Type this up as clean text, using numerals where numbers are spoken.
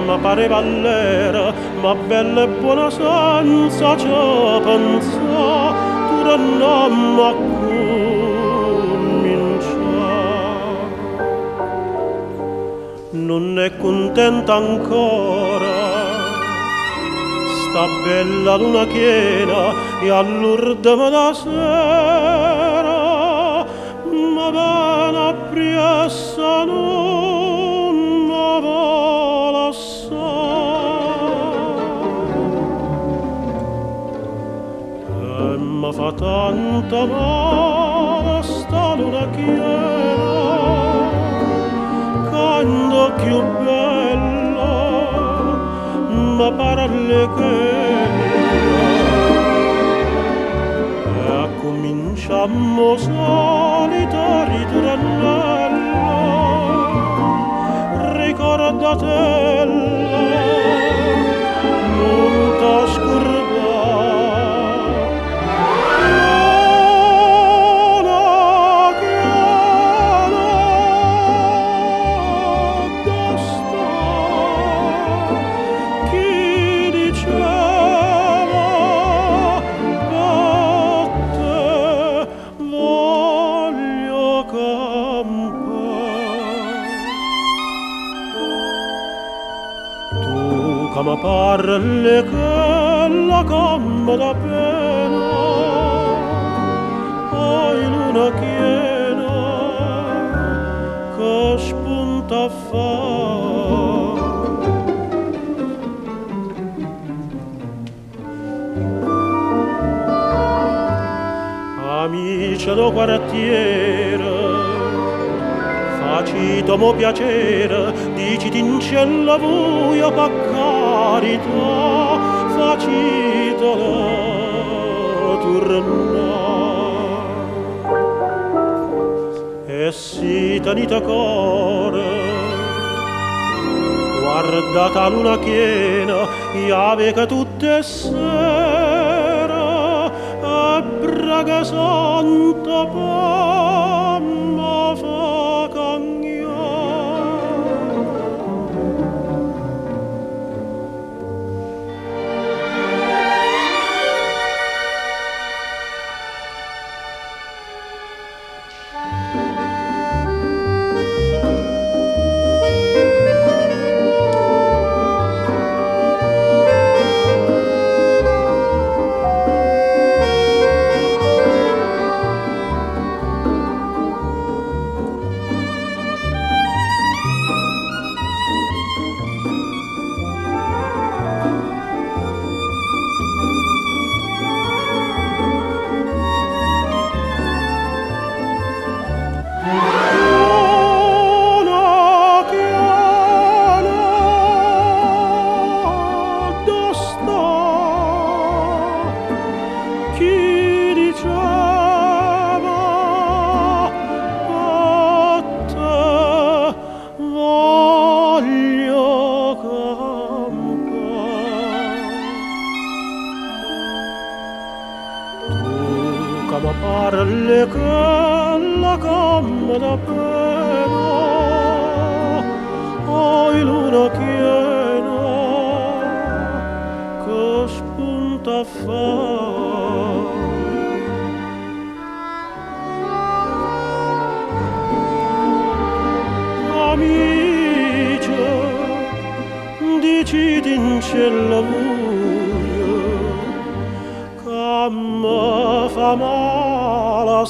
ma pareva l'era, ma bella e buona senza c'è pensare, tu rendiamo a cominciare. Non è contenta ancora, sta bella luna piena e all'urdine da sera, ma bene appresso non mi va lasciare. E mi fa tanta male sta luna piena, quando più bella ma pare alle e cominciamo solitari ritornello, ricordatella, non t'ascordare. Ma parle che la gamba da pena, poi luna piena che spunta a fare. Amici do quartiere, facitomo piacere, diciti in cielo vuoi pa carità, facitela tornare. E si tenita core, guardata luna piena, iave che tutte sera, e braga santa mamma fa cagnare. Ma parle che la gamba da pena, oi luna piena che spunta a fare. Amici, diciti in cielo vuoi, ma fa male